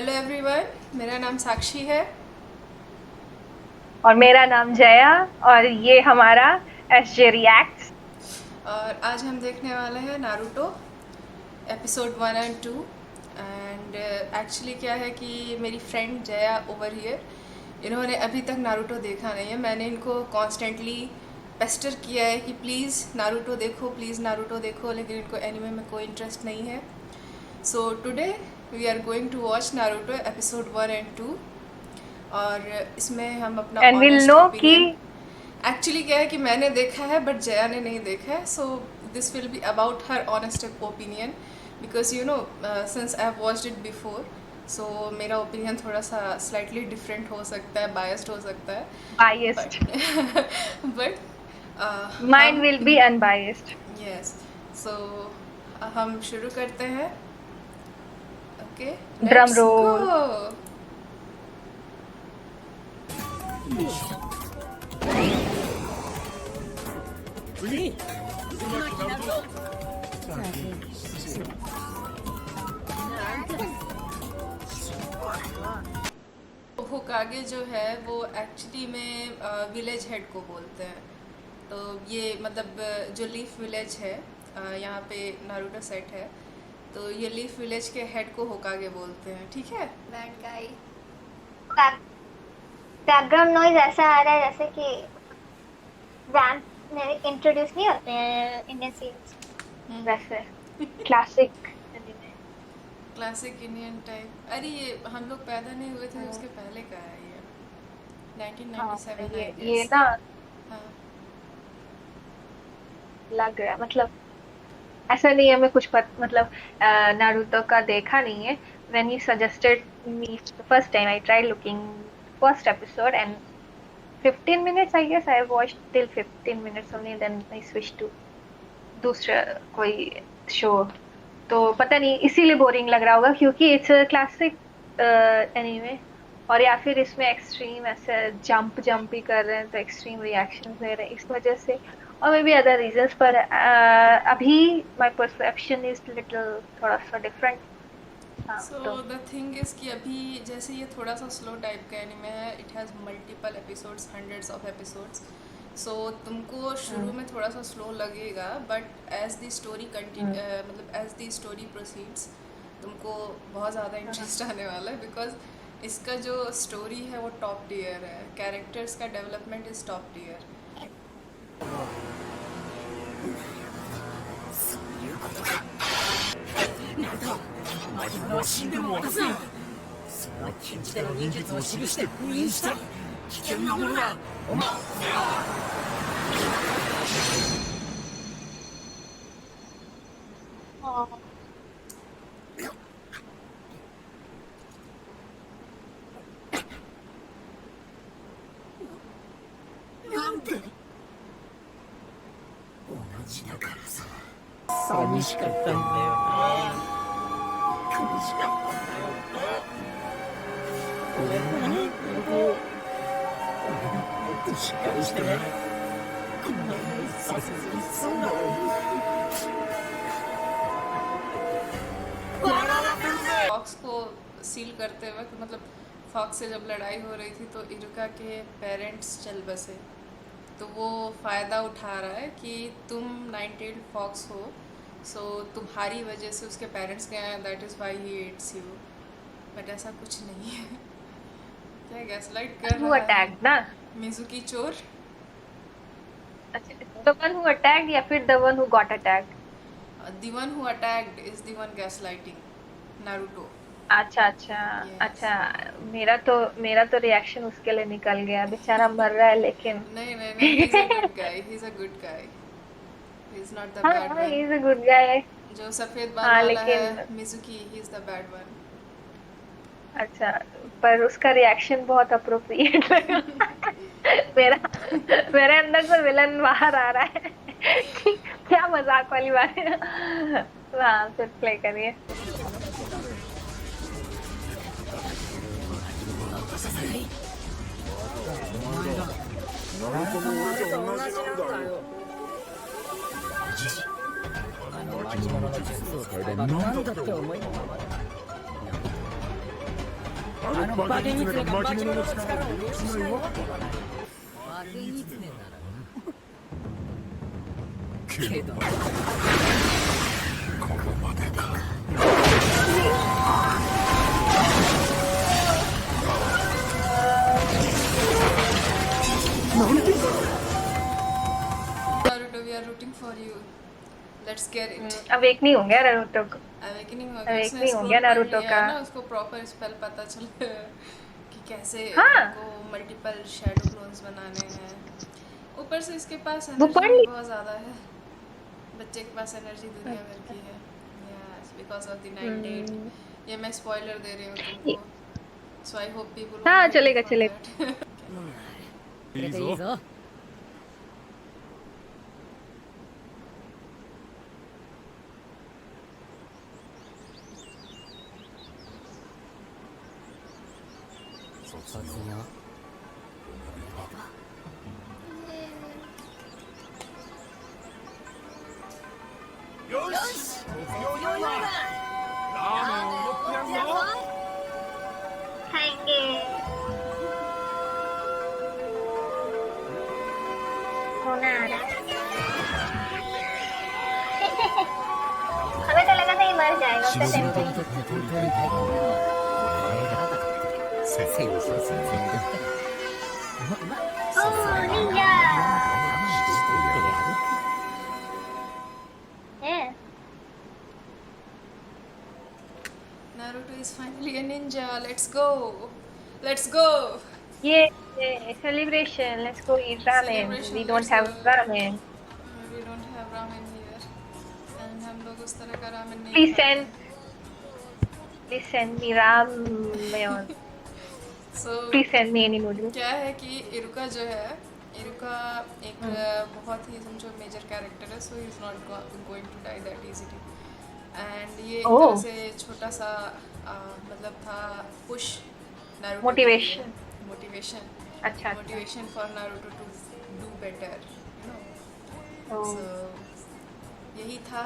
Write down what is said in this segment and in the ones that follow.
Hello everyone, मेरा नाम साक्षी है। और मेरा नाम जया। और ये हमारा एसजे रिएक्ट्स। और आज हम देखने वाले हैं नारुतो एपिसोड 1 और 2। एंड एक्चुअली क्या है कि मेरी फ्रेंड जया ओवर हियर, इन्होंने अभी तक नारुतो देखा नहीं है। मैंने इनको कॉन्स्टेंटली पेस्टर किया है कि प्लीज़ नारुतो देखो, प्लीज़ नारुतो देखो, लेकिन इनको एनिमे में कोई इंटरेस्ट नहीं है। So today we are going to watch Naruto episode 1 and 2। और इसमें हम अपना एंड विल ऑनेस्ट नो कि ओपिनियन, एक्चुअली क्या है कि मैंने देखा है बट जया ने नहीं देखा है, so this will be about her honest opinion, because you know since I have watched it before, so मेरा ओपिनियन थोड़ा सा स्लाइटली डिफरेंट हो सकता है, बायस्ड हो सकता है। बायस्ड। बट बट माइंड हम will be unbiased. Yes, so हम शुरू करते हैं। Okay, drum let's go. Roll. Hokage जो है वो एक्चुअली में विलेज हेड को बोलते हैं। तो ये मतलब जो लीफ विलेज है, यहाँ पे नारुतो सेट है, तो ये लीफ विलेज के हेड को होकागे बोलते हैं, ठीक है। Bad guy. बैकग्राउंड नॉइज ऐसा आ रहा है जैसे कि रैम्प में इंट्रोड्यूस नहीं होते हैं इंडियन सीरीज। वैसे classic anime. Classic Indian type. अरे ये हम लोग पैदा नहीं हुए थे उसके पहले का है ये, हाँ 1997 आई ये गेस। ना हाँ। लग रहा है, मतलब ऐसा नहीं है मैं कुछ मतलब नारुतो का देखा नहीं है। When you suggested me first time I tried looking first episode and 15 minutes I guess I watched till 15 minutes only, then I switched to दूसरा कोई शो। तो पता नहीं इसीलिए बोरिंग लग रहा होगा क्योंकि इट्स क्लासिक एनीमे। और या फिर इसमें एक्सट्रीम ऐसे जंप जंप ही कर रहे हैं तो एक्सट्रीम रिएक्शन दे रहे हैं इस वजह से। और मे बी अदर रीजंस पर अभी माय परसेप्शन इज लिटिल थोड़ा सा डिफरेंट। हाँ सो तो द थिंग इज़ कि अभी जैसे ये थोड़ा सा स्लो टाइप का एनिमे है, it has multiple episodes, hundreds of episodes. So तुमको शुरू हम्म, में थोड़ा सा स्लो लगेगा, but as the story hmm, मतलब एज द स्टोरी प्रोसीड्स तुमको बहुत ज़्यादा हम्म। इंटरेस्ट आने वाला है, बिकॉज इसका जो स्टोरी है वो टॉप टियर है, कैरेक्टर्स का डेवलपमेंट इज़ टॉप टियर। お前のは死んでも渡すな。その禁じ手の忍術を記して封印した危険なものだ。お前हाँ, なんで同じだからさ。寂しかったんだよな。苦しかったんだよな。ごめんな、俺もっとしっかりしてこんな思いさせずに済んだのに。笑わせるぜ。 फॉक्स को सील करते वक्त, मतलब फॉक्स से जब लड़ाई हो रही थी तो इरुका के पेरेंट्स चल बसे, तो वो फ़ायदा उठा रहा है कि तुम नाइन टेल्ड फॉक्स हो, सो तुम्हारी वजह से उसके पेरेंट्स गए हैं, that is why he hates you. But ऐसा कुछ नहीं है। क्या गैसलाइट कर who रहा है attacked ना? मिजुकी चोर। अच्छा, the one who attacked या फिर the one who got attacked? The one who attacked is the one gaslighting Naruto. अच्छा अच्छा। यस। अच्छा, मेरा तो रिएक्शन उसके लिए निकल गया, बेचारा मर रहा है लेकिन नहीं नहीं नहीं, he is a good guy, he is a good guy, he is not the हाँ बैड हाँ, one. He is a good guy. जो सफ़ेद बाल हाँ वाला है लेकिन Mizuki, he is the bad one. अच्छा, पर उसका रिएक्शन बहुत अप्रोप्रिएट लगा। मेरा मेरे अंदर से विलन बाहर आ रहा है। कि क्या मजाक वाली बात है। हाँ फिर प्ले करिए। 巻物の術を使えば何だって思いあのバケギツネが巻物の力を利用しないわけはない。バケギツネならな。けどここまでか。Naruto, we are rooting for you. Let's get it. Awake नहीं होंगे नारुतो को। अवेकनिंग अवेक नहीं होंगे नारुतो का। ना उसको प्रॉपर स्पेल पता चल कि कैसे हाँ। उनको मल्टीपल शैडो क्लोन्स बनाने हैं। ऊपर से इसके पास वो पढ़ एनर्जी ली। बहुत ज़्यादा है। बच्चे के पास एनर्जी दुनिया भर की है। यस, बिकॉज ऑफ द 9 डेट। ये मैं स्पॉइलर दे रही हूँ तुमको। सो आई होप पीपल हाँ, चलेगा, चलेगा। いいぞ。卒業。よし。卒業祝いだ。ラーメンを持ってやるぞ。 खाएंगे। होना आ रहा। हमें तो लगा था ये मर जाएगा उसका 仕事 सेंटर। にとって本当に大変なのはこれが戦争戦争まあ ओह निंजा। है। Naruto is finally a ninja. Let's go. Let's go. ये celebration. Let's go eat ramen. Celebration, We don't let's have go. ramen. We don't have ramen here. And हम लोग उस तरह का ramen नहीं Please खाते। send me ramen. So Please send me any noodles. क्या है कि इरुका जो है, इरुका एक बहुत ही समझो मेजर कैरेक्टर है, so he is not going to die that easily. And ये एक Oh. तरह से छोटा सा मतलब था push Naruto Motivation. motivation अच्छा। motivation for Naruto to do better, you know. Oh. So यही था।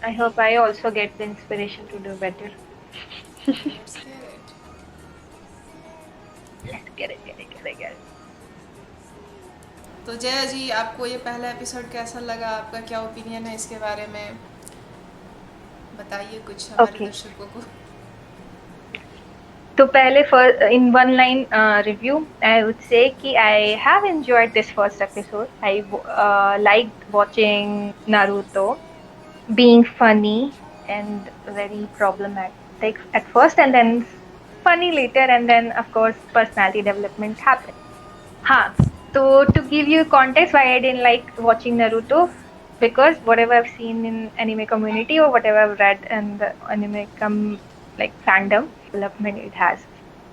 I hope I also get the inspiration to do better. Let's get it. Let's get it. तो जया जी, आपको ये पहला एपिसोड कैसा लगा? आपका क्या ओपिनियन है इसके बारे में? बताइए कुछ हमारे Okay. दर्शकों को। तो पहले in one line review, I would say कि I have enjoyed this first episode. I liked watching Naruto being funny and very problematic at first, and then funny later, and then of course personality development happened. हाँ, so to give you context why I didn't like watching Naruto, because whatever I've seen in anime community or whatever I've read in the anime fandom development it has.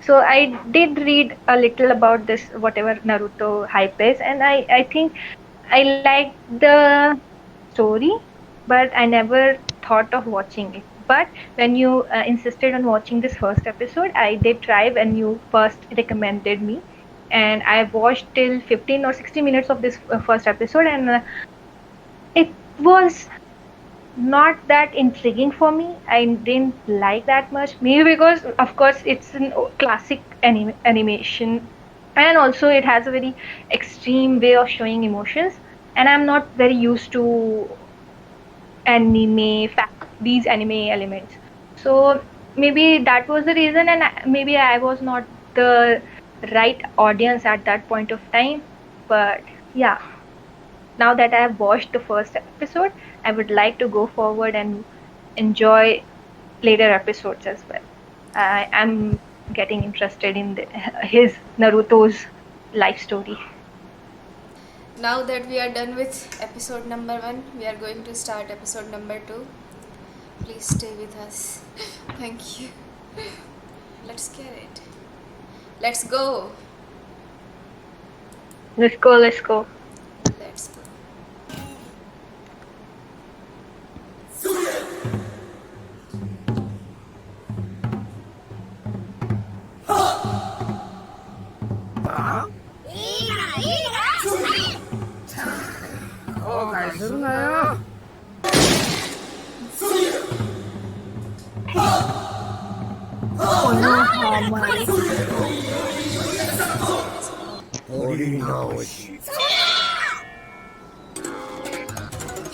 So I did read a little about this whatever Naruto hype is, and I think I liked the story, but I never thought of watching it. But when you insisted on watching this first episode, I did try when you first recommended me, and I watched till 15 or 60 minutes of this first episode, and it was not that intriguing for me. I didn't like that much. Maybe because, of course, it's a classic animation, and also it has a very extreme way of showing emotions, and I'm not very used to these anime elements. So maybe that was the reason, and maybe I was not the right audience at that point of time. But yeah, now that I have watched the first episode, I would like to go forward and enjoy later episodes as well. I am getting interested in his Naruto's life story. Now that we are done with episode number 1, we are going to start episode number 2. Please stay with us. Thank you. Let's get it. Let's go. Let's go. Let's go. Oh no! 取り直し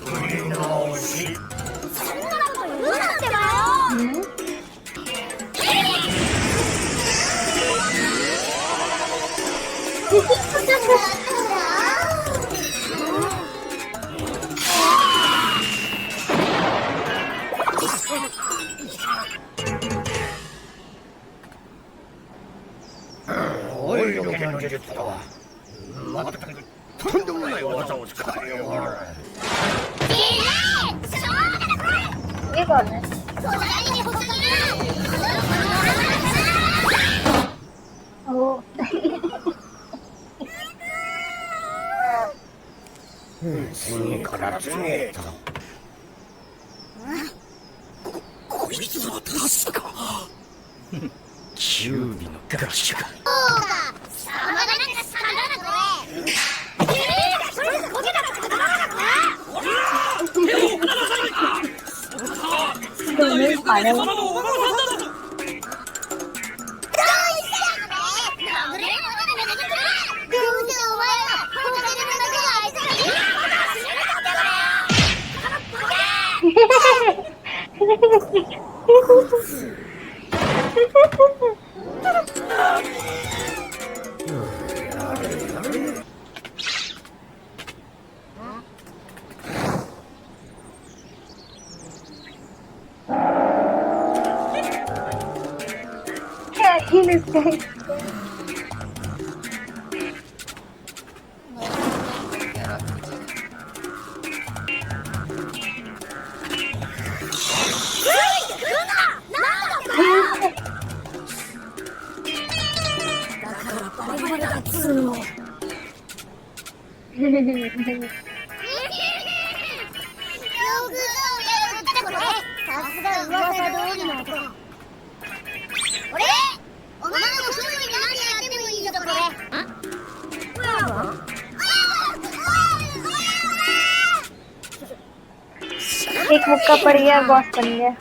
取り直しオイルの幻術とはまったくとんでもない技を使いやがる。ये कौन है? ओह, 次から次へと。こいつは確かキュービのガシが。तो नहीं खाने वाला। He is dead. एक मुक्का पड़ गया बॉस बन गया।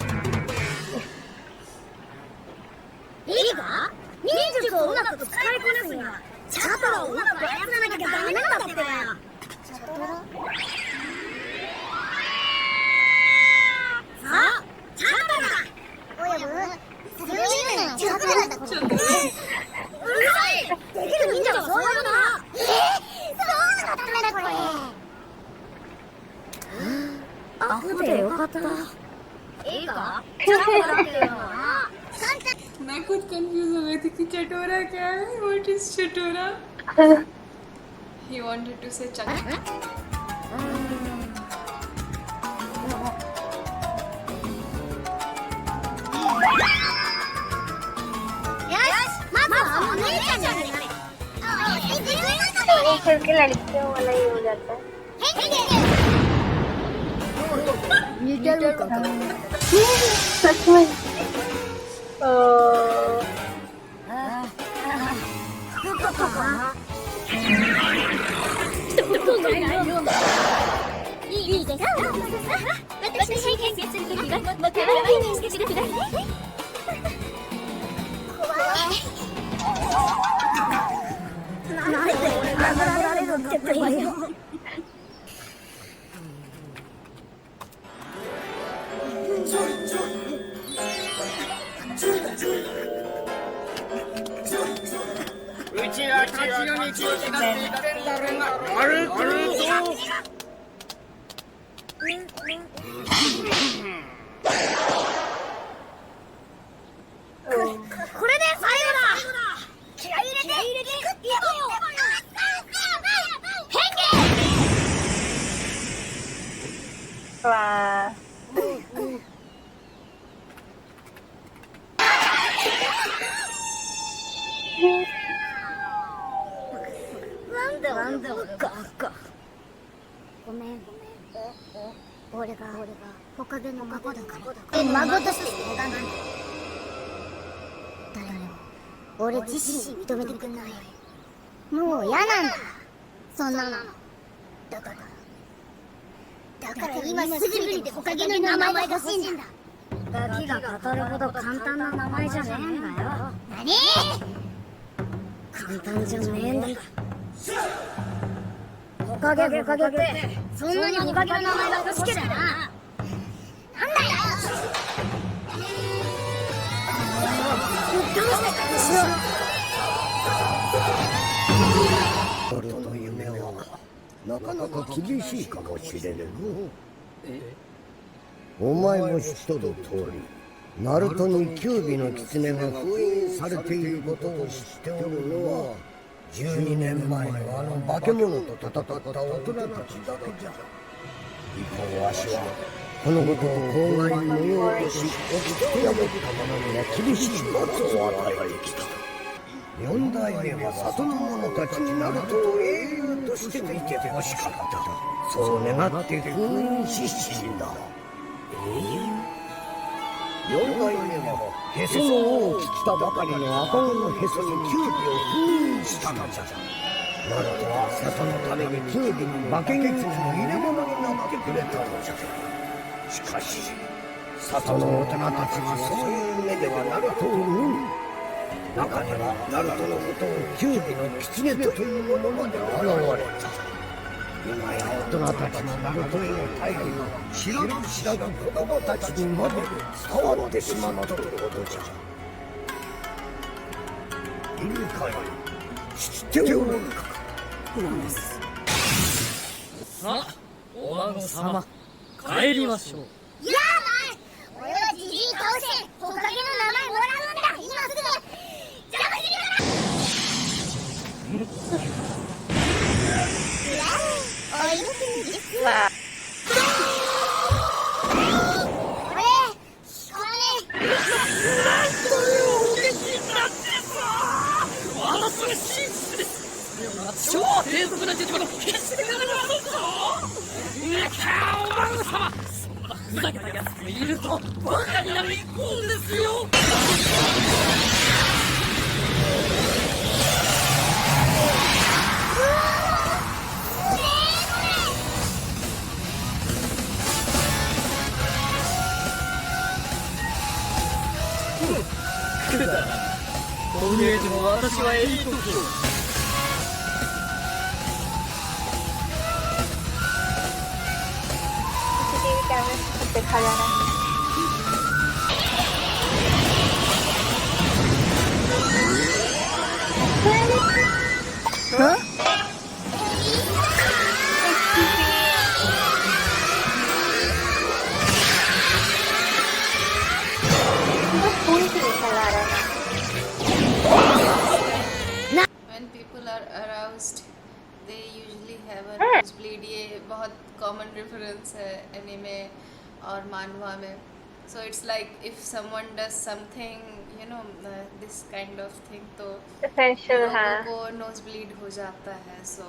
मैं खुद कंफ्यूज हो गई थी कि चटोरा क्या है. व्हाट इज चटोरा? He wanted to say चटोरा. वो फिर के लड़कियों वाला ही हो जाता है। सच में वाहガキが語るほど簡単な名前じゃねえんだよ。簡単じゃねえんだ。ホカゲってそんなにホカゲの名前が欲しけりゃな。なんだよ。どうして私のナルトの夢はなかなか厳しいかもしれぬ。お前も知っとる通り、ナルトに九尾の狐が封印されていることを知っておるのは12年前のあの化け物と戦った大人たちだけじゃ。一方わしはこのことを公害に無用とし掟破った者には厳しい罰を与えてきた。四代目は里の者たちにナルトを英雄として見てほしかった。そう願って封印し死んだ。四代目はへその緒を切ったばかりの赤子のへそに九尾を封印したのじゃ。ナルトは里のために九尾に化け狐の入れ物になってくれたのじゃ。しかし里の大人たちはそういう目ではナルトを見ぬ。中にはナルトのことを九尾の狐というものまで現れた。今や大人たちのナルトへの大義が知らず知らず子供たちにまで伝わってしまっとることじゃ。いるかい、知っておるか。なんです。さあ、お孫様、帰りましょう。やばい。俺はジジイ倒してホカゲの名前もらうんだ。今すぐ邪魔するから。Wow. 超低速な術の決してくれるわぞ。お孫様、そんなふざけたやつがいるとバカになる一方ですよ。くだらん。こう見えても私はエリート級。When people are aroused, they usually have a nosebleed. ये बहुत common reference है anime और manhwa में. So it's like if someone does something, this kind of thing, तो Essential, लोगों हाँ. को nosebleed हो जाता है. So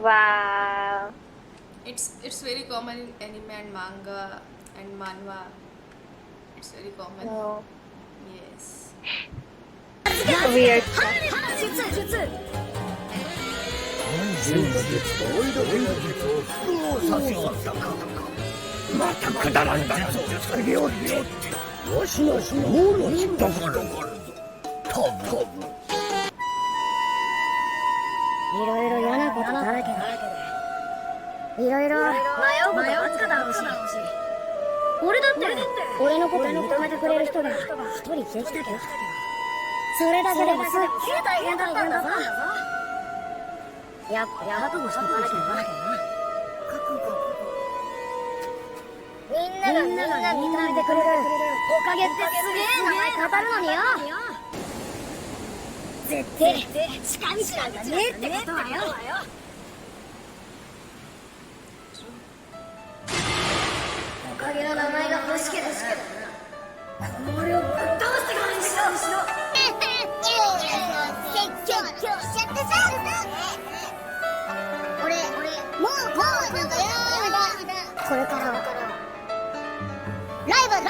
Wow. it's very common in anime and manga and manhwa. It's very common. No. Yes. Weird. 真の術とオイド剣の術を複合させおったか。またくだらん術を作りおってわしの脳の引っかかるぞ。多分いろいろ嫌なことだらけで、いろいろ迷うことばっかだろうし、俺だって俺のこと認めてくれる人が一人できたけど、それだけでもすっげえ大変だったんだぞ。やっぱ覚悟していかなきゃいけないな。みんなが認めてくれるおかげってすげえ名前語るのによ。絶対近道なんかねえってことはよ。おかげの名前が欲しければこれをぶっ倒してからにしろ。説教しちゃってさ。俺もうなんかやだ。これからはライバルだ。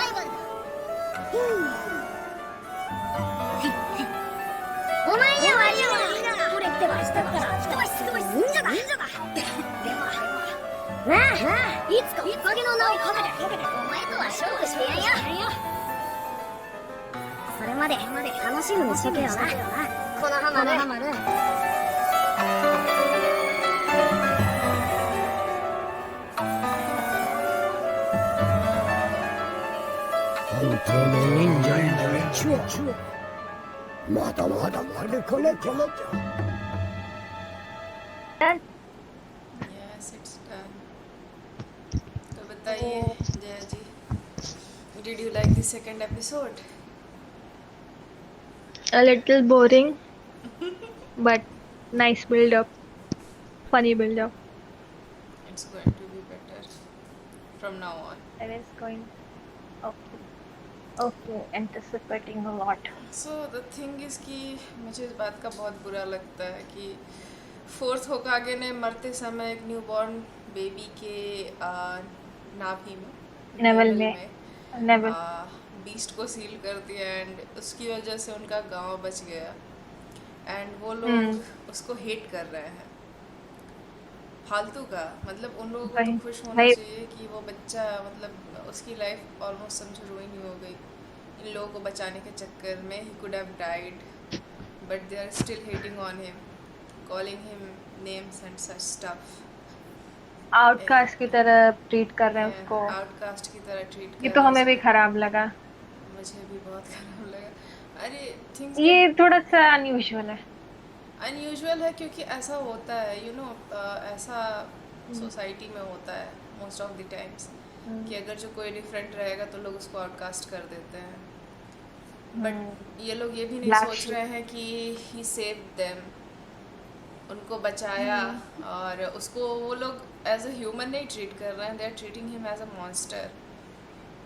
お前には悪いわ。俺ってば明日から一足忍者だ。でもなあ、いつかおかげの名をかけてお前とは勝負してやんよ。それるまで楽しみにしとけよな。このハマる。本当の忍者への道はまだまだこれからじゃ。 Yes, it's done. तो बताइए जया जी, did you like the second episode? A little boring, but nice build up, funny build up. It's going to be better from now on. And it's going okay, anticipating a lot. So the thing is कि मुझे इस बात का बहुत बुरा लगता है कि फोर्थ होकागे ने मरते समय एक न्यूबॉर्न बेबी के नाभि में Neville नेवल में Neville. बीस्ट को सील कर दिया एंड उसकी वजह से उनका गांव बच गया एंड वो हम्म। लोग उसको हेट कर रहे हैं फालतू का। मतलब उन लोगों को वही- तो खुश होना वही- चाहिए कि वो बच्चा मतलब उसकी लाइफ ऑलमोस्ट समझो रुइन ही हो गई इन लोगों को बचाने के चक्कर में। He could have died but they are still hating on him, calling him names and such stuff. Outcast की तरह ट्रीट कर रहे हैं उसको। आउटकास्ट की तरह ट्रीट ये तो हमें भी खराब लगा। मुझे भी बहुत खराब लगा। अरे थिंग्स ये थोड़ा सा अनयूजुअल है। अनयूजुअल है क्योंकि ऐसा होता है यू नो ऐसा सोसाइटी में होता है मोस्ट ऑफ द टाइम्स कि अगर जो कोई डिफरेंट रहेगा तो लोग उसको आउटकास्ट कर देते हैं। बट ये लोग ये भी नहीं Black सोच sheep. रहे हैं कि ही सेव देम, उनको बचाया और उसको वो लोग एज अ ह्यूमन नहीं ट्रीट कर रहे हैं, they are treating him as a monster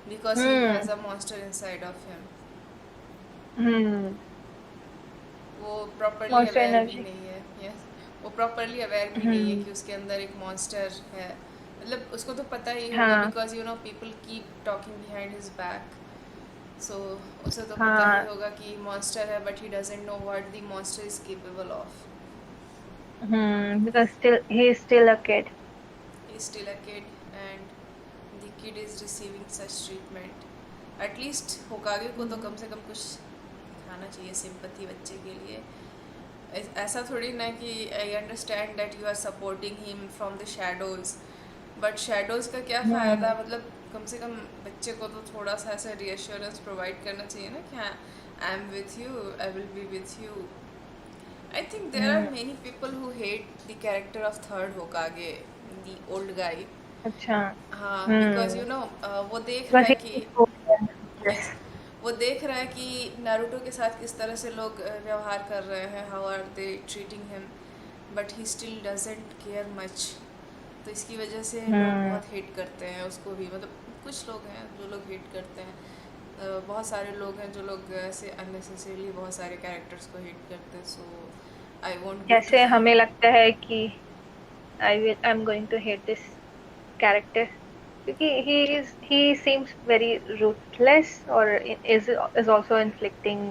because he has a monster inside of him. Hmm. वो प्रॉपरली Monster अवेयर भी energy. नहीं है। यस, वो प्रॉपरली अवेयर भी नहीं है कि उसके अंदर एक मॉन्स्टर है। मतलब उसको तो पता ही होगा हाँ। Because you know people keep talking behind his back, so उसे तो पता हाँ। ही होगा कि मॉन्स्टर है but he doesn't know what the monster is capable of. Because he is still a kid. He is still a kid and the kid is receiving such treatment. At least होकागे को तो कम से कम कुछ दिखाना चाहिए सिंपैथी बच्चे के लिए। ऐसा थोड़ी ना कि I understand that you are supporting him from the shadows but shadows का क्या फ़ायदा। मतलब कम से कम बच्चे को तो थोड़ा सा ऐसा रिएश्योरेंस प्रोवाइड करना चाहिए ना कि हाँ I am with you, I will be with you. I think there are many people who hate the character of third Hokage, the old guy. अच्छा। हाँ, because you know वो देख रहा है कि yes, वो देख रहा है कि नारुतो के साथ किस तरह से लोग व्यवहार कर रहे हैं, how are they treating him, but he still doesn't care much. तो इसकी वजह से लोग बहुत हेट करते हैं उसको भी। मतलब कुछ लोग हैं जो लोग हेट करते हैं, बहुत सारे लोग हैं जो लोग ऐसे अननेसेसरीली बहुत सारे कैरेक्टर्स को हेट करते हैं। सो आई वोंट जैसे हमें लगता है कि I am going to hate this character क्योंकि he seems very ruthless or is also inflicting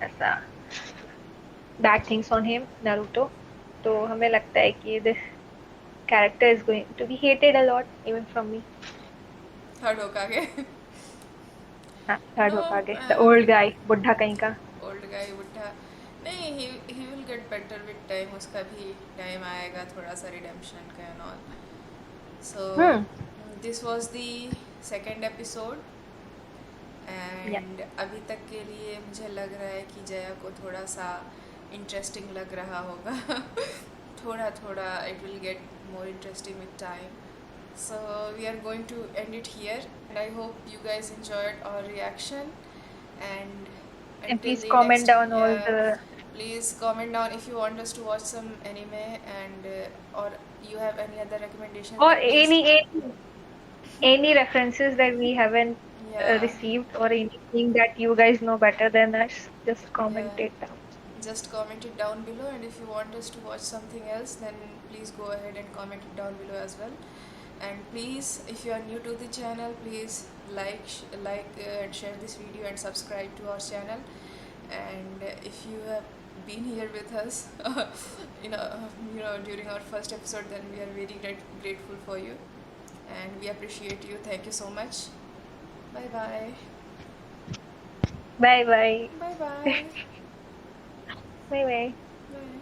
ऐसा bad things on him, Naruto. तो हमें लगता है कि this character is going to be hated a lot even from me. Third होकागे third No, Hokage, the old guy, बुढ़ा कहीं का। ओल्ड गाय बुढ़ा नहीं, he will get better with time. उसका भी टाइम आएगा थोड़ा सा रिडेम्पशन का and all. So this was the second episode and अभी तक के लिए मुझे लग रहा है कि जया को थोड़ा सा इंटरेस्टिंग लग रहा होगा थोड़ा थोड़ा it will get more interesting with time. So we are going to end it here and I hope you guys enjoyed our reaction and Please the comment next- down all the please comment down if you want us to watch some anime and or you have any other recommendations or then please- any references that we haven't Yeah. received or anything that you guys know better than us, just comment Yeah. it down. just comment it down below and if you want us to watch something else then please go ahead and comment it down below as well. And please, if you are new to the channel, please like and share this video and subscribe to our channel. And if you have been here with us you know during our first episode, then we are very grateful for you and we appreciate you. Thank you so much. Bye bye. Bye bye bye bye bye bye. Bye.